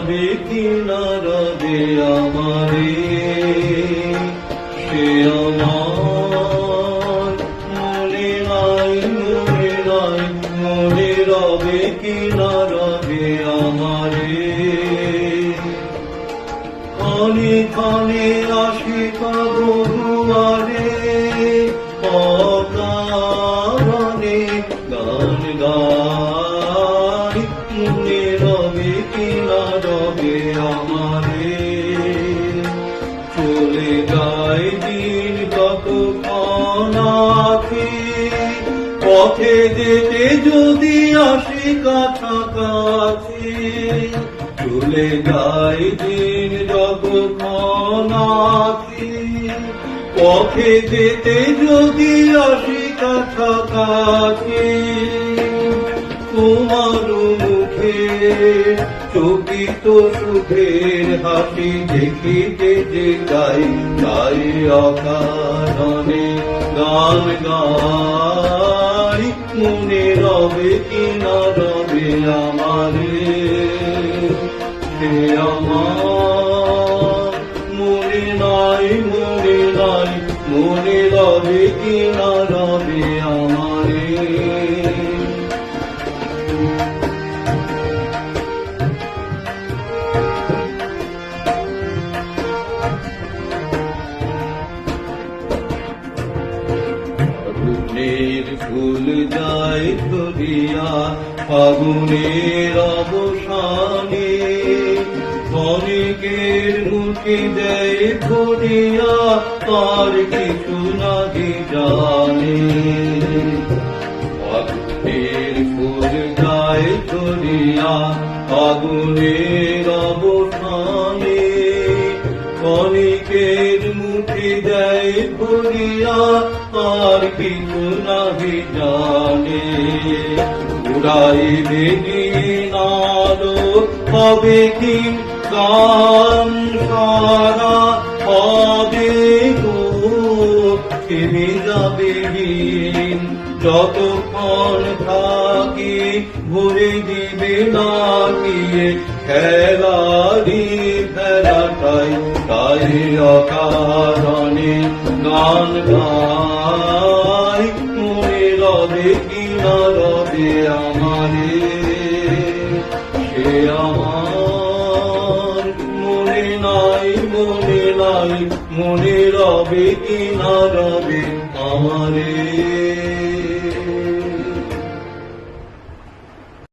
রবে কি না রবে আমারে, সে আমার মনে নাই, মনে নাই, মনে রবে কি না রবে আমারে। ক্ষণে ক্ষণে আশিক বহুয়ারে, অকারণে গান গাই, মনে রবে কি না রবে আমারে। চলে যায় দিন কতক্ষণ আঁখি, পথে যেতে যদি আসি কাছাকাছি। চলে যায় দিন যতক্ষণ আঁখি, পথে যেতে যদি আসি কাছাকাছি। তোমার মুখে চকিত সুখের হাসি দেখিতে যে গাই, গাই অকারণে গান গাই, মনে রবে কি না রবে আমারে। সে আমার মনে নাই, মনে নাই, মনে রবে কি না রবে আমারে। ফাগুনের ফুল যায় ধরিয়া, ফাগুনের অবসানে ক্ষণিকের মুখে দেয় ধরিয়া, তার কিছু নাহি জানে। ফাগুনের ফুল যায় ধরিয়া, ফাগুনের অবসানে ক্ষণিকের মুখে দেয় ধরিয়া, আর কিছু নাহি জানে। উড়াইবে দিন আলো, হবে কি গান সারা, হবে গো থেমে যাবে দিন। যতক্ষণ থাকি ভরে দিবে না গিয়ে খেলারি ভেলাটাই, তাই অকারণে গান গাই, মনে রবে কি না রবে আমারে। সে আমার মনে নাই, মনে নাই, মনে রবে কি না রবে আমারে।